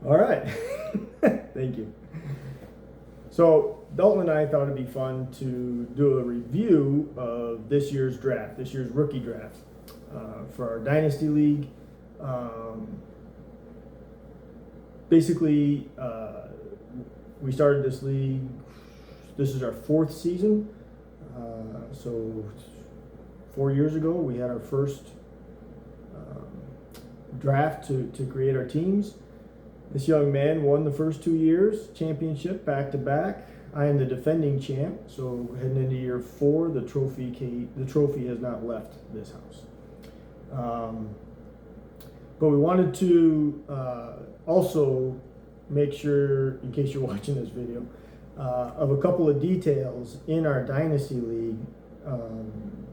All right. Thank you. So Dalton and I thought it'd be fun to do a review of this year's draft, this year's rookie draft, for our Dynasty League. Basically, we started this league. This is our fourth season. So 4 years ago, we had our first draft to create our teams. This young man won the first 2 years, championship back to back. I am the defending champ, so heading into year 4, the trophy has not left this house. But we wanted to also make sure, in case you're watching this video, of a couple of details in our Dynasty League,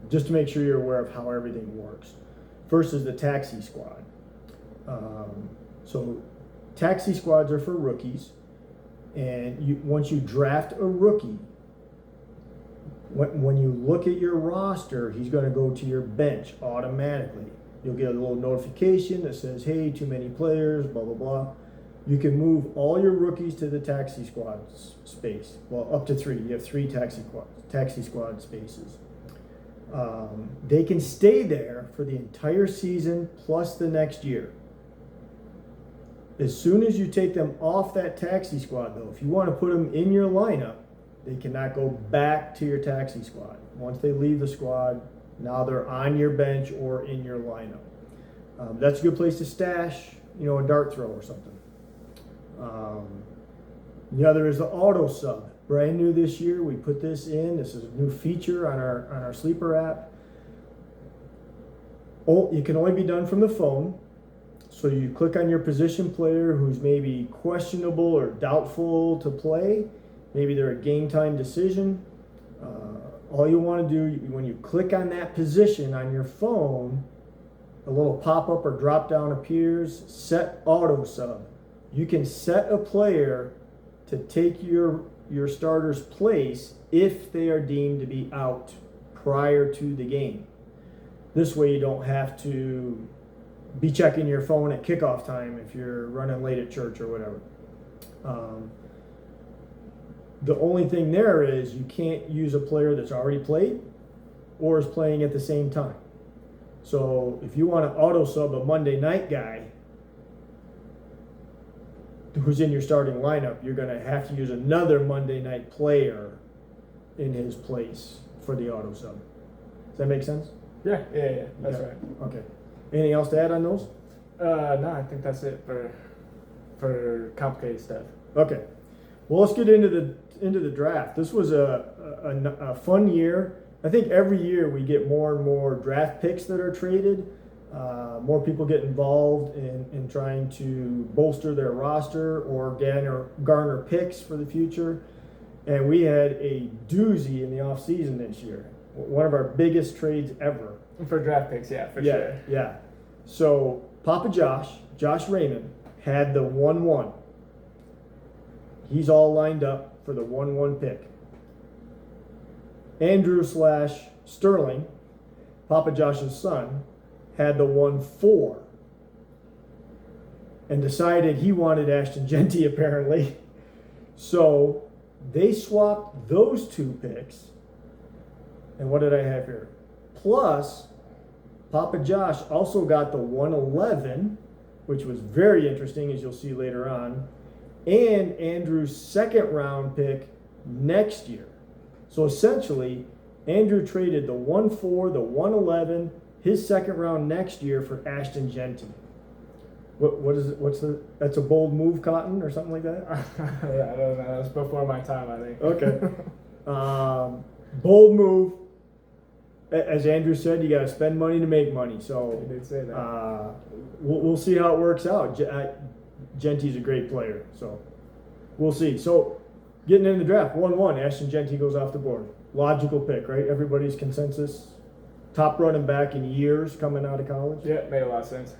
just to make sure you're aware of how everything works. First is the taxi squad. So taxi squads are for rookies, and once you draft a rookie, when you look at your roster, he's going to go to your bench automatically. You'll get a little notification that says, hey, too many players, blah, blah, blah. You can move all your rookies to the taxi squad space. Well, up to 3. You have 3 taxi squad spaces. They can stay there for the entire season plus the next year. As soon as you take them off that taxi squad, though, if you want to put them in your lineup, they cannot go back to your taxi squad. Once they leave the squad, now they're on your bench or in your lineup. That's a good place to stash, a dart throw or something. The other is the auto sub. Brand new this year. We put this in. This is a new feature on our Sleeper app. It can only be done from the phone. So you click on your position player who's maybe questionable or doubtful to play. Maybe they're a game time decision. All you want to do when you click on that position on your phone, a little pop-up or drop-down appears, set auto sub. You can set a player to take your starter's place if they are deemed to be out prior to the game. This way you don't have to be checking your phone at kickoff time if you're running late at church or whatever. The only thing there is you can't use a player that's already played or is playing at the same time. So if you want to auto sub a Monday night guy who's in your starting lineup, you're going to have to use another Monday night player in his place for the auto sub. Does that make sense? Yeah, that's right. Okay. Anything else to add on those? No, I think that's it for complicated stuff. Okay. Well, let's get into the draft. This was a fun year. I think every year we get more and more draft picks that are traded. More people get involved in trying to bolster their roster or garner picks for the future. And we had a doozy in the offseason this year. One of our biggest trades ever. For draft picks, sure. Yeah. So Papa Josh Raymond, had the 1-1. He's all lined up for the 1-1 pick. Andrew / Sterling, Papa Josh's son, had the 1-4 and decided he wanted Ashton Genty apparently. So they swapped those 2 picks. And what did I have here? Plus, Papa Josh also got the 111, which was very interesting, as you'll see later on, and Andrew's 2nd round pick next year. So essentially, Andrew traded the 1-4, the 111, his 2nd round next year for Ashton Genty. What is it? That's a bold move, Cotton, or something like that? Yeah, I don't know. That was before my time, I think. Okay. Bold move. As Andrew said, you got to spend money to make money. So He did say that. We'll see how it works out. Genty's a great player, so we'll see. So getting in the draft, 1-1, Ashton Genty goes off the board. Logical pick, right? Everybody's consensus. Top running back in years coming out of college. Yeah, made a lot of sense.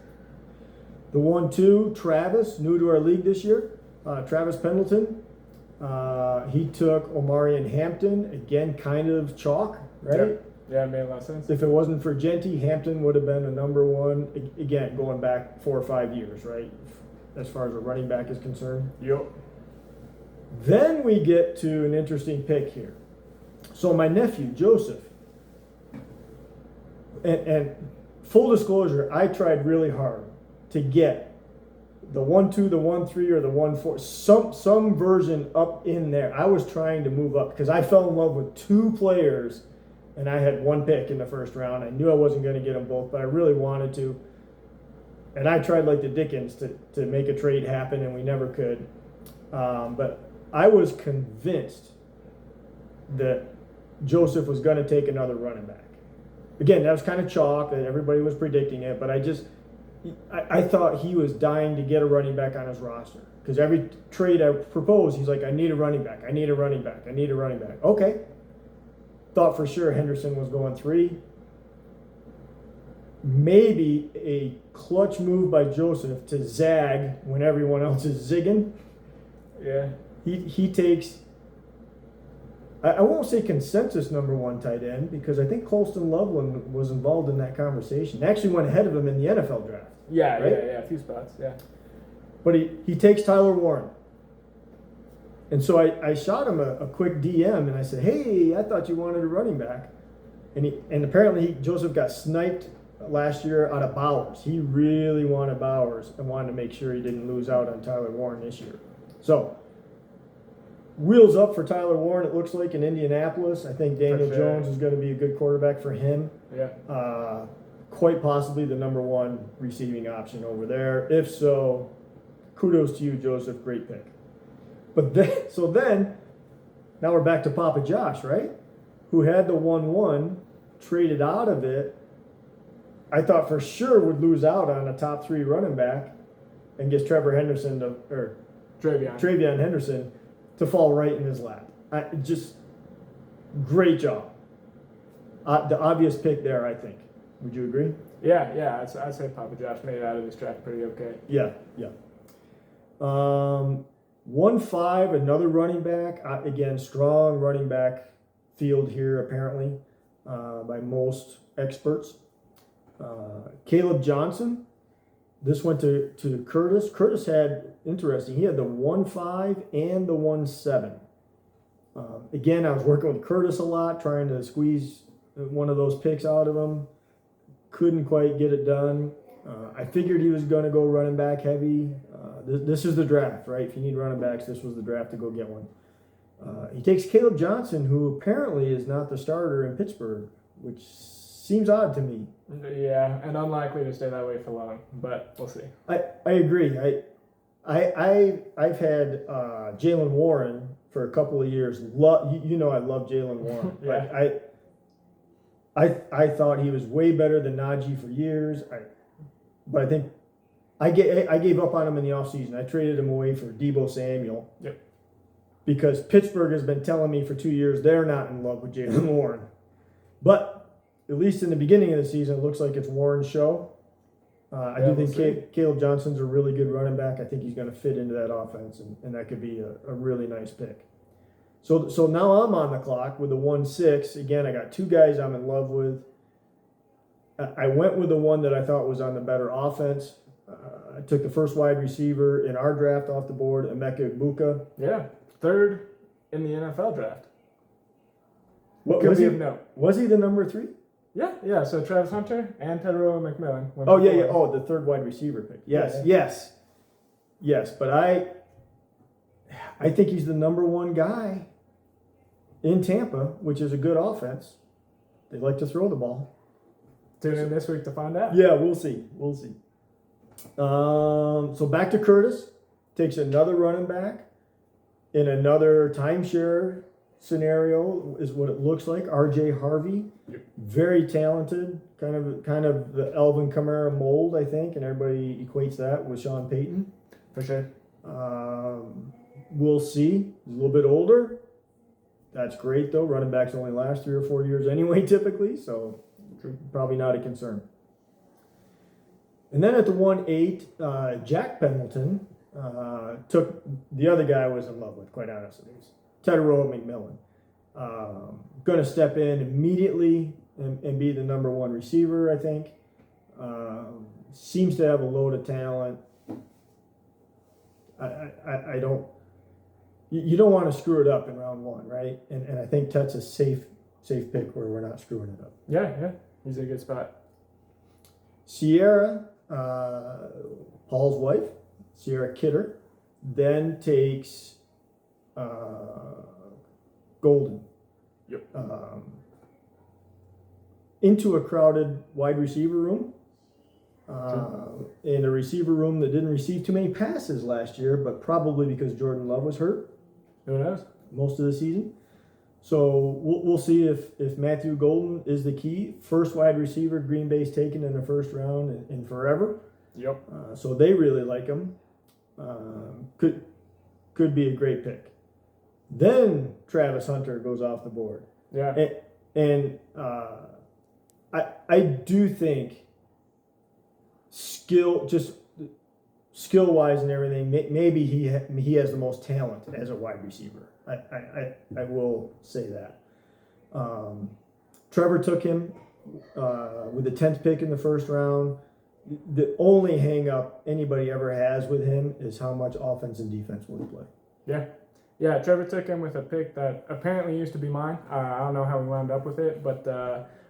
The 1-2, Travis, new to our league this year. Travis Pendleton. He took Omarion Hampton, again, kind of chalk, right? Yeah, it made a lot of sense. If it wasn't for Genty, Hampton would have been a number 1, again, going back 4 or 5 years, right? as far as a running back is concerned. Yep. Then we get to an interesting pick here. So my nephew, Joseph, and full disclosure, I tried really hard to get the 1-2, the 1-3, or the 1-4, some version up in there. I was trying to move up because I fell in love with two players, and I had one pick in the first round. I knew I wasn't going to get them both, but I really wanted to. And I tried like the Dickens to make a trade happen, and we never could. But I was convinced that Joseph was going to take another running back. Again, that was kind of chalk, and everybody was predicting it, but I thought he was dying to get a running back on his roster. Because every trade I proposed, he's like, I need a running back, I need a running back, I need a running back. Okay. Thought for sure Henderson was going 3. Maybe a clutch move by Joseph to zag when everyone else is zigging. Yeah. He takes, I won't say consensus number 1 tight end, because I think Colston Loveland was involved in that conversation. Actually went ahead of him in the NFL draft. Yeah, right? yeah, a few spots, yeah. But he takes Tyler Warren. And so I shot him a quick DM, and I said, hey, I thought you wanted a running back. And apparently Joseph got sniped last year out of Bowers. He really wanted Bowers and wanted to make sure he didn't lose out on Tyler Warren this year. So wheels up for Tyler Warren, it looks like, in Indianapolis. I think Daniel Jones is going to be a good quarterback for him. Yeah. Quite possibly the number 1 receiving option over there. If so, kudos to you, Joseph. Great pick. But then, now we're back to Papa Josh, right? Who had the 1-1, traded out of it. I thought for sure would lose out on a top 3 running back and gets Trevor Henderson or Travion Henderson to fall right in his lap. Just great job. The obvious pick there, I think. Would you agree? Yeah. I'd say Papa Josh made it out of this draft pretty okay. Yeah. 1-5, another running back. Again, strong running back field here, apparently, by most experts. Caleb Johnson. This went to Curtis. Curtis had, interesting, he had the 1-5 and the 1-7. Again, I was working with Curtis a lot, trying to squeeze one of those picks out of him. Couldn't quite get it done. I figured he was going to go running back heavy. This is the draft, right? If you need running backs, this was the draft to go get one. He takes Caleb Johnson, who apparently is not the starter in Pittsburgh, which seems odd to me. Yeah, and unlikely to stay that way for long, but we'll see. I agree. I've had Jalen Warren for a couple of years. I love Jalen Warren. Yeah. I thought he was way better than Najee for years. But I think I gave up on him in the offseason. I traded him away for Deebo Samuel. Yep. Because Pittsburgh has been telling me for 2 years they're not in love with Jalen Warren. But at least in the beginning of the season, it looks like it's Warren's show. I do think Caleb Johnson's a really good running back. I think he's going to fit into that offense, and that could be a really nice pick. So now I'm on the clock with the 1-6. Again, I got 2 guys I'm in love with. I went with the one that I thought was on the better offense. I took the first wide receiver in our draft off the board, Emeka Egbuka. Yeah, 3rd in the NFL draft. What Could was be he? of note. Was he the number 3? Yeah. So Travis Hunter and Tedero McMillan. Oh yeah. Oh, the 3rd wide receiver pick. Yes. But I think he's the number 1 guy in Tampa, which is a good offense. They like to throw the ball. Tune in this week to find out. Yeah, we'll see. So back to Curtis. Takes another running back in another timeshare scenario is what it looks like. R.J. Harvey, very talented, kind of the Alvin Kamara mold, I think, and everybody equates that with Sean Payton. For sure. We'll see. He's a little bit older. That's great, though. Running backs only last 3 or 4 years anyway, typically, so probably not a concern. And then at the 1-8, Jack Pendleton took the other guy I was in love with, quite honestly. Tedero McMillan. Going to step in immediately and be the number 1 receiver, I think. Seems to have a load of talent. I don't. You don't want to screw it up in round one, right? And I think Tet's a safe pick where we're not screwing it up. Yeah, he's in a good spot. Sierra, Paul's wife, Sierra Kidder, then takes Golden. Yep. Into a crowded wide receiver room. In a receiver room that didn't receive too many passes last year, but probably because Jordan Love was hurt. Who knows? Most of the season. So we'll see if Matthew Golden is the key. First wide receiver Green Bay's taken in the first round in forever. Yep. So they really like him. Could be a great pick. Then Travis Hunter goes off the board. Yeah. And I do think skill wise and everything, maybe he has the most talent as a wide receiver. I will say that. Trevor took him with the 10th pick in the first round. The only hang up anybody ever has with him is how much offense and defense will he play. Yeah, Trevor took him with a pick that apparently used to be mine. I don't know how we wound up with it, but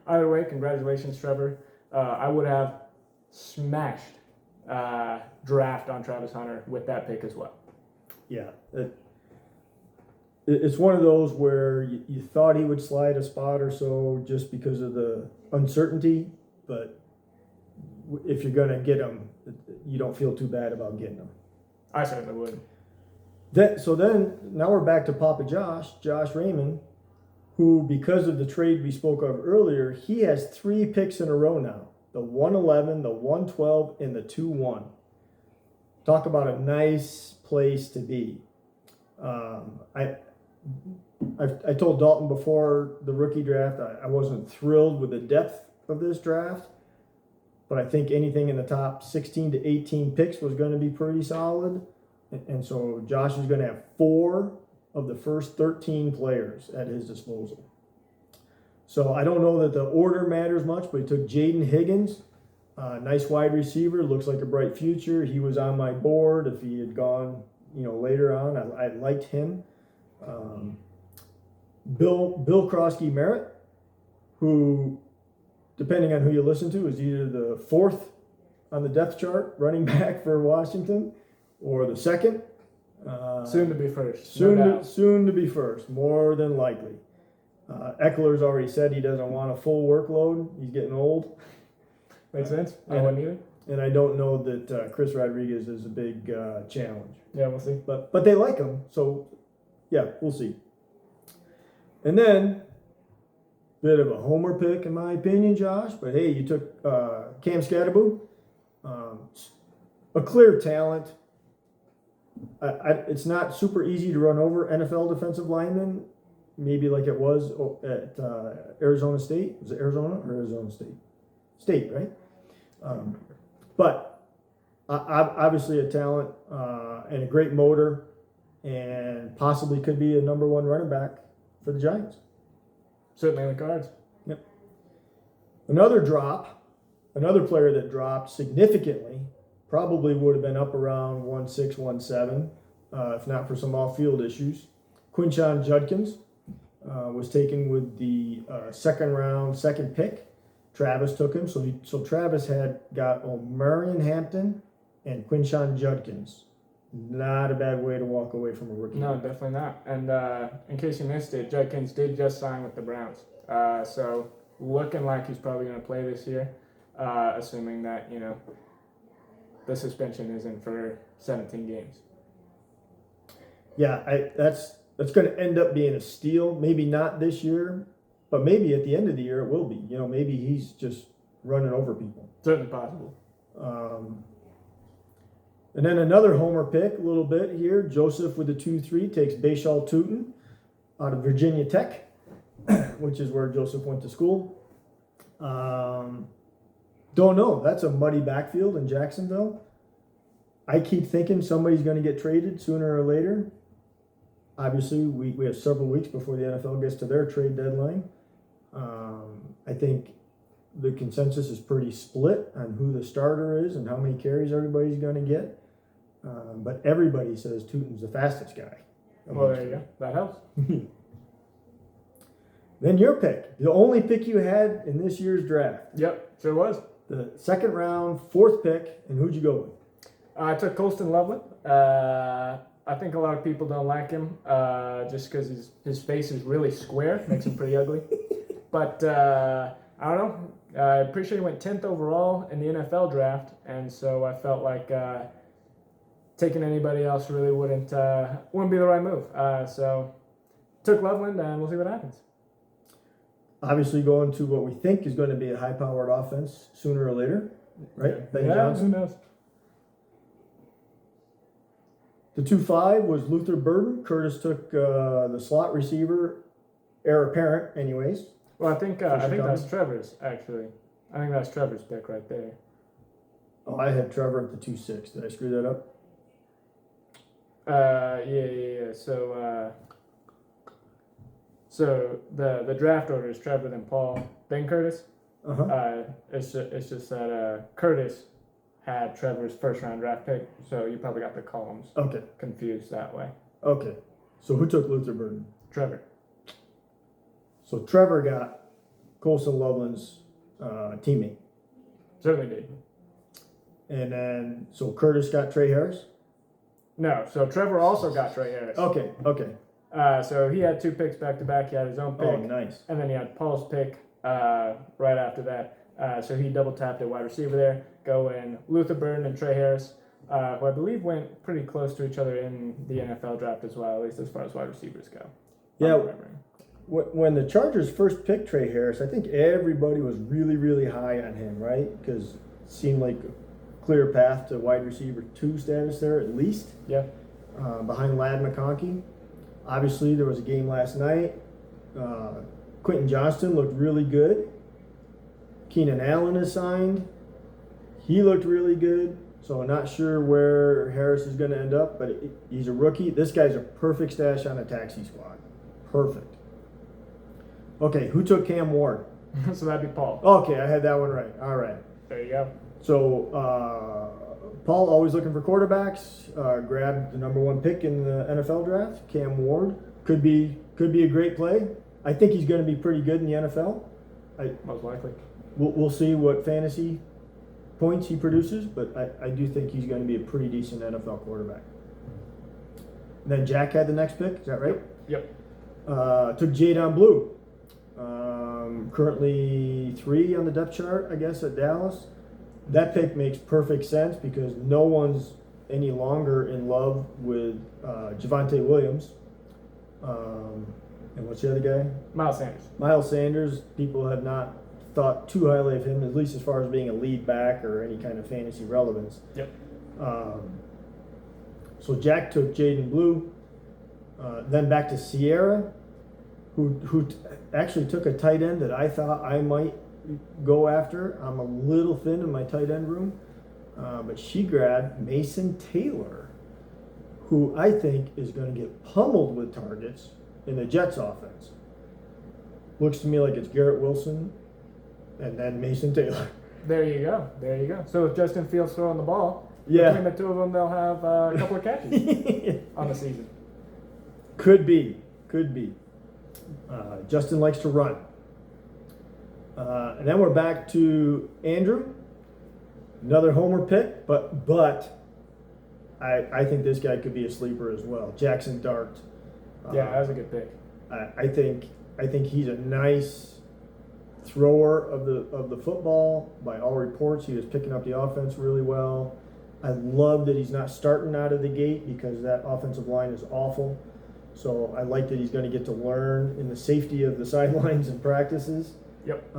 either way, congratulations, Trevor. I would have smashed draft on Travis Hunter with that pick as well. Yeah, it's one of those where you thought he would slide a spot or so just because of the uncertainty, but if you're going to get him, you don't feel too bad about getting him. I certainly would. So now we're back to Papa Josh Raymond, who, because of the trade we spoke of earlier, he has 3 picks in a row now. The 111, the 112, and the 2-1. Talk about a nice place to be. I told Dalton before the rookie draft, I wasn't thrilled with the depth of this draft, but I think anything in the top 16 to 18 picks was going to be pretty solid. And so Josh is going to have 4 of the first 13 players at his disposal. So I don't know that the order matters much, but he took Jaden Higgins, nice wide receiver, looks like a bright future. He was on my board. If he had gone, later on, I liked him. Bill Krosky Merritt, who, depending on who you listen to, is either the 4th on the depth chart running back for Washington, or the 2nd. Soon to be first. Soon to be first, more than likely. Eckler's already said he doesn't want a full workload. He's getting old. Makes sense. I wouldn't either. And I don't know that Chris Rodriguez is a big challenge. Yeah, we'll see. But they like him, so yeah, we'll see. And then, bit of a homer pick in my opinion, Josh. But hey, you took Cam Scatterbo, a clear talent. It's not super easy to run over NFL defensive linemen, maybe like it was at Arizona State. Was it Arizona or Arizona State? State, right? But obviously a talent and a great motor, and possibly could be a number 1 running back for the Giants. Certainly in the cards. Yep. Another player that dropped significantly, probably would have been up around 1.6, 1.7, if not for some off-field issues. Quinshon Judkins was taken with the second pick. Travis took him, so Travis had got Omarion Hampton and Quinshon Judkins. Not a bad way to walk away from a rookie. No, definitely not. And in case you missed it, Judkins did just sign with the Browns. So looking like he's probably going to play this year, assuming that, the suspension isn't for 17 games. Yeah, that's going to end up being a steal. Maybe not this year, but maybe at the end of the year it will be. Maybe he's just running over people. Certainly possible. And then another homer pick, a little bit here. Joseph with the 2-3 takes Bashal Tootin out of Virginia Tech, which is where Joseph went to school. Don't know. That's a muddy backfield in Jacksonville. I keep thinking somebody's going to get traded sooner or later. Obviously, we have several weeks before the NFL gets to their trade deadline. I think the consensus is pretty split on who the starter is and how many carries everybody's going to get. But everybody says Tootin's the fastest guy. Well, there you go. That helps. Then your pick, the only pick you had in this year's draft. Yep, sure was. The second round, fourth pick, and who'd you go with? I took Colston Loveland. I think a lot of people don't like him just because his face is really square, makes him pretty ugly. But I don't know. I'm pretty sure he went 10th overall in the NFL draft, and so I felt like taking anybody else really wouldn't be the right move. So took Loveland, and we'll see what happens. Obviously going to what we think is going to be a high-powered offense sooner or later, right? Ben Johnson. Who knows? The 2-5 was Luther Burden. Curtis took the slot receiver, heir apparent, anyways. Well, I think that's Trevor's, actually. I think that's Trevor's pick right there. Oh, I had Trevor at the 2-6. Did I screw that up? Yeah. So the draft order is Trevor, then Paul, then Curtis. It's just that Curtis had Trevor's first round draft pick, so you probably got the columns confused that way. Okay. So who took Luther Burden? Trevor. So Trevor got Colson Loveland's teammate. Certainly did. And then, so Curtis got Trey Harris? No, so Trevor also got Trey Harris. Okay. So he had 2 picks back to back. He had his own pick. Oh, nice. And then he had Paul's pick right after that. So he double tapped at wide receiver there, going Luther Burden and Trey Harris, who I believe went pretty close to each other in the NFL draft as well, at least as far as wide receivers go. Yeah. When the Chargers first picked Trey Harris, I think everybody was really, really high on him, right? Because it seemed like a clear path to wide receiver 2 status there, at least. Yeah. Behind Ladd McConkey. Obviously, there was a game last night. Quentin Johnston looked really good. Keenan Allen is signed. He looked really good. So I'm not sure where Harris is going to end up, but he's a rookie. This guy's a perfect stash on a taxi squad. Perfect. Okay, who took Cam Ward? So that'd be Paul. Okay, I had that one right. All right. There you go. So Paul, always looking for quarterbacks, grabbed the number 1 pick in the NFL draft. Cam Ward could be a great play. I think he's going to be pretty good in the NFL. Most likely. We'll see what fantasy points he produces, but I do think he's going to be a pretty decent NFL quarterback. And then Jack had the next pick. Is that right? Yep. Took Jadon Blue. Currently 3 on the depth chart, I guess, at Dallas. That pick makes perfect sense because no one's any longer in love with Javonte Williams. And what's the other guy? Miles Sanders. Miles Sanders. People have not thought too highly of him, at least as far as being a lead back or any kind of fantasy relevance. Yep. So Jack took Jaden Blue. Then back to Sierra, who actually took a tight end that I thought I might go after. I'm a little thin in my tight end room, but she grabbed Mason Taylor, who I think is going to get pummeled with targets in the Jets offense. Looks to me like it's Garrett Wilson and then Mason Taylor. There you go. So if Justin Fields throwing the ball, between the two of them, they'll have a couple of catches on the season. Could be. Justin likes to run. And then we're back to Andrew. Another homer pick, but I think this guy could be a sleeper as well. Jackson Dart. Yeah, that was a good pick. I think he's a nice thrower of the football. By all reports, he was picking up the offense really well. I love that he's not starting out of the gate because that offensive line is awful. So I like that he's going to get to learn in the safety of the sidelines and practices. Yep.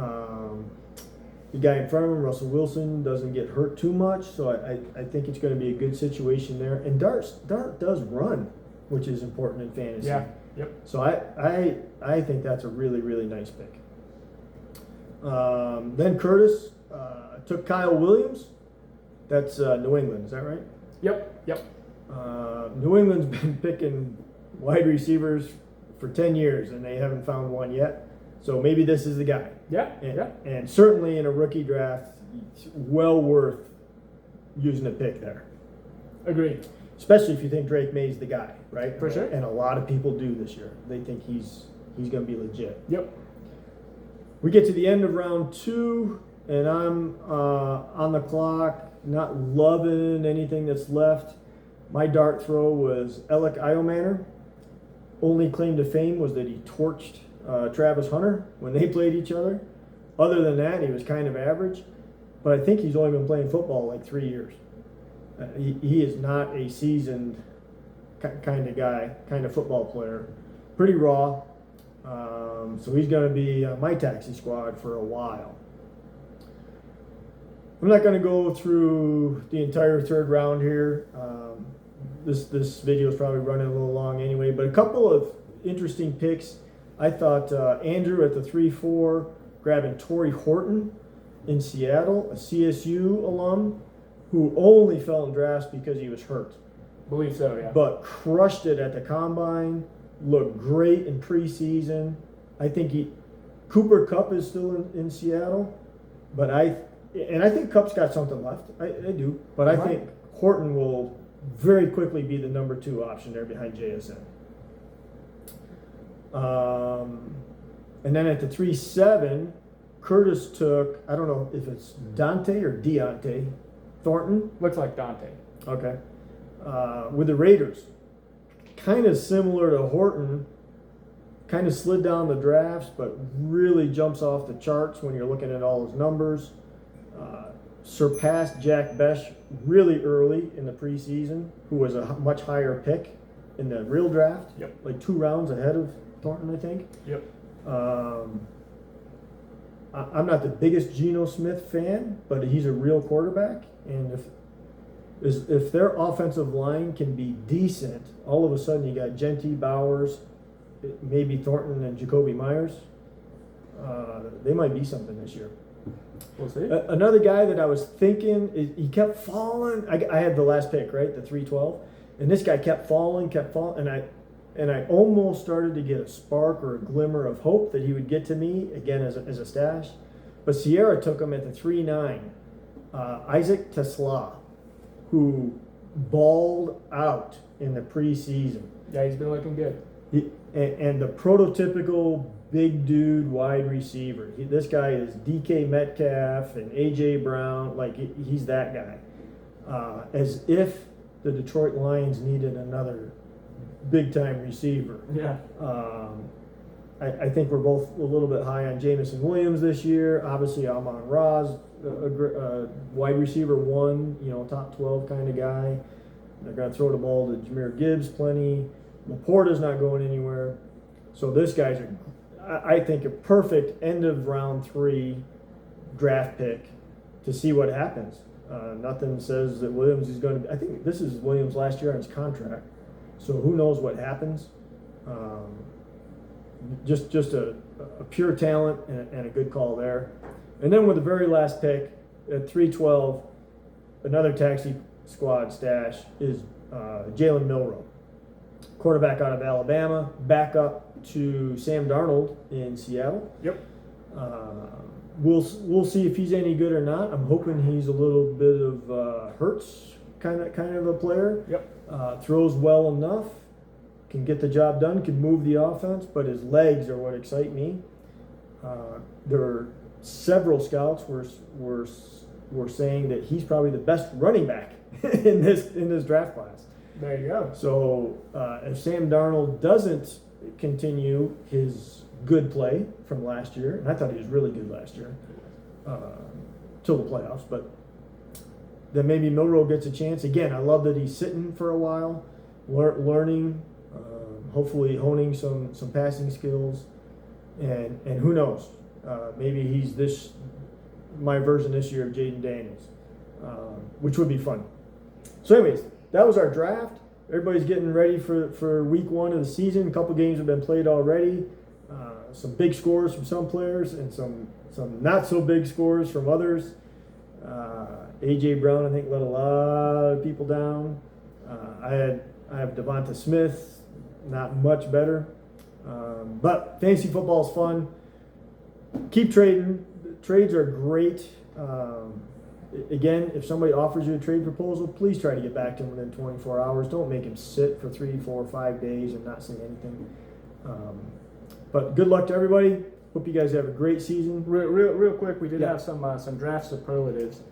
The guy in front of him, Russell Wilson, doesn't get hurt too much, so I think it's going to be a good situation there. And Dart does run, which is important in fantasy. Yeah. Yep. So I think that's a really, really nice pick. Then Curtis took Kyle Williams. That's New England, is that right? Yep. New England's been picking wide receivers for 10 years, and they haven't found one yet. So maybe this is the guy. Yeah. And certainly in a rookie draft, it's well worth using a pick there. Agreed. especially if you think Drake May's the guy, right? For sure. And a lot of people do this year. They think he's going to be legit. Yep. We get to the end of round 2, and I'm on the clock, not loving anything that's left. My dart throw was Alec Iomanner. Only claim to fame was that he torched Travis Hunter when they played each other. Other than that, he was kind of average. But I think he's only been playing football like 3 years. He is not a seasoned kind of guy, kind of football player. Pretty raw. So he's going to be on my taxi squad for a while. I'm not going to go through the entire third round here. This video is probably running a little long anyway, but a couple of interesting picks. I thought Andrew at the 3-4 grabbing Torrey Horton in Seattle, a CSU alum who only fell in drafts because he was hurt. Believe so, yeah. But crushed it at the combine, looked great in preseason. I think Cooper Kupp is still in Seattle, but I think Kupp's got something left. I do, but I think Horton will very quickly be the number 2 option there behind JSN. And then at the 3-7, Curtis took, I don't know if it's Dante or Deontay Thornton. Looks like Dante. Okay. With the Raiders. Kind of similar to Horton. Kind of slid down the drafts, but really jumps off the charts when you're looking at all his numbers. Surpassed Jack Besh really early in the preseason, who was a much higher pick in the real draft. Yep. Like 2 rounds ahead of Thornton, I think. Yep. I'm not the biggest Geno Smith fan, but he's a real quarterback. And if their offensive line can be decent, all of a sudden you got Genty, Bowers, maybe Thornton and Jacoby Myers. They might be something this year. We'll see. Another guy that I was thinking, he kept falling. I had the last pick, right, the 3-12, and this guy kept falling, and I almost started to get a spark or a glimmer of hope that he would get to me again as a stash. But Sierra took him at the 3-9. Isaac Tesla, who balled out in the preseason. Yeah, he's been looking good. And the prototypical big dude wide receiver. This guy is DK Metcalf and AJ Brown. Like, he's that guy. As if the Detroit Lions needed another big-time receiver. Yeah. I think we're both a little bit high on Jamison Williams this year. Obviously, Amon Ra's a wide receiver 1, top 12 kind of guy. They're going to throw the ball to Jahmyr Gibbs plenty. Laporta's not going anywhere. So this guy's, I think, a perfect end of round 3 draft pick to see what happens. Nothing says that Williams is going to be, I think this is Williams' last year on his contract. So who knows what happens. Just a pure talent and a good call there. And then with the very last pick at 3-12, another taxi squad stash is Jalen Milroe, quarterback out of Alabama, backup to Sam Darnold in Seattle. Yep. We'll see if he's any good or not. I'm hoping he's a little bit of Hurts kind of a player. Yep. Throws well enough, can get the job done, can move the offense, but his legs are what excite me. There are several scouts were saying that he's probably the best running back in this draft class. There you go. So if Sam Darnold doesn't continue his good play from last year, and I thought he was really good last year, till the playoffs, but then maybe Milroe gets a chance. Again, I love that he's sitting for a while, learning, hopefully honing some passing skills, and who knows, maybe he's my version this year of Jaden Daniels, which would be fun. So anyways, that was our draft. Everybody's getting ready for week 1 of the season. A couple games have been played already. Some big scores from some players and some not so big scores from others. AJ Brown, I think, let a lot of people down. I have Devonta Smith, not much better. But fantasy football is fun. Keep trading. Trades are great. Again, if somebody offers you a trade proposal, please try to get back to them within 24 hours. Don't make them sit for 3, 4, 5 days and not say anything. But good luck to everybody. Hope you guys have a great season. Real quick, we did Yeah. have some draft superlatives.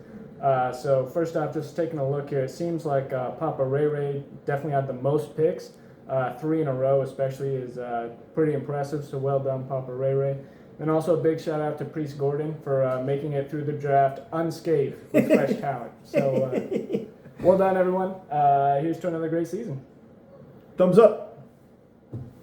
So first off, just taking a look here, it seems like Papa Ray Ray definitely had the most picks. 3 in a row especially is pretty impressive, so well done, Papa Ray Ray. And also a big shout out to Priest Gordon for making it through the draft unscathed with fresh talent. So well done, everyone. Here's to another great season. Thumbs up.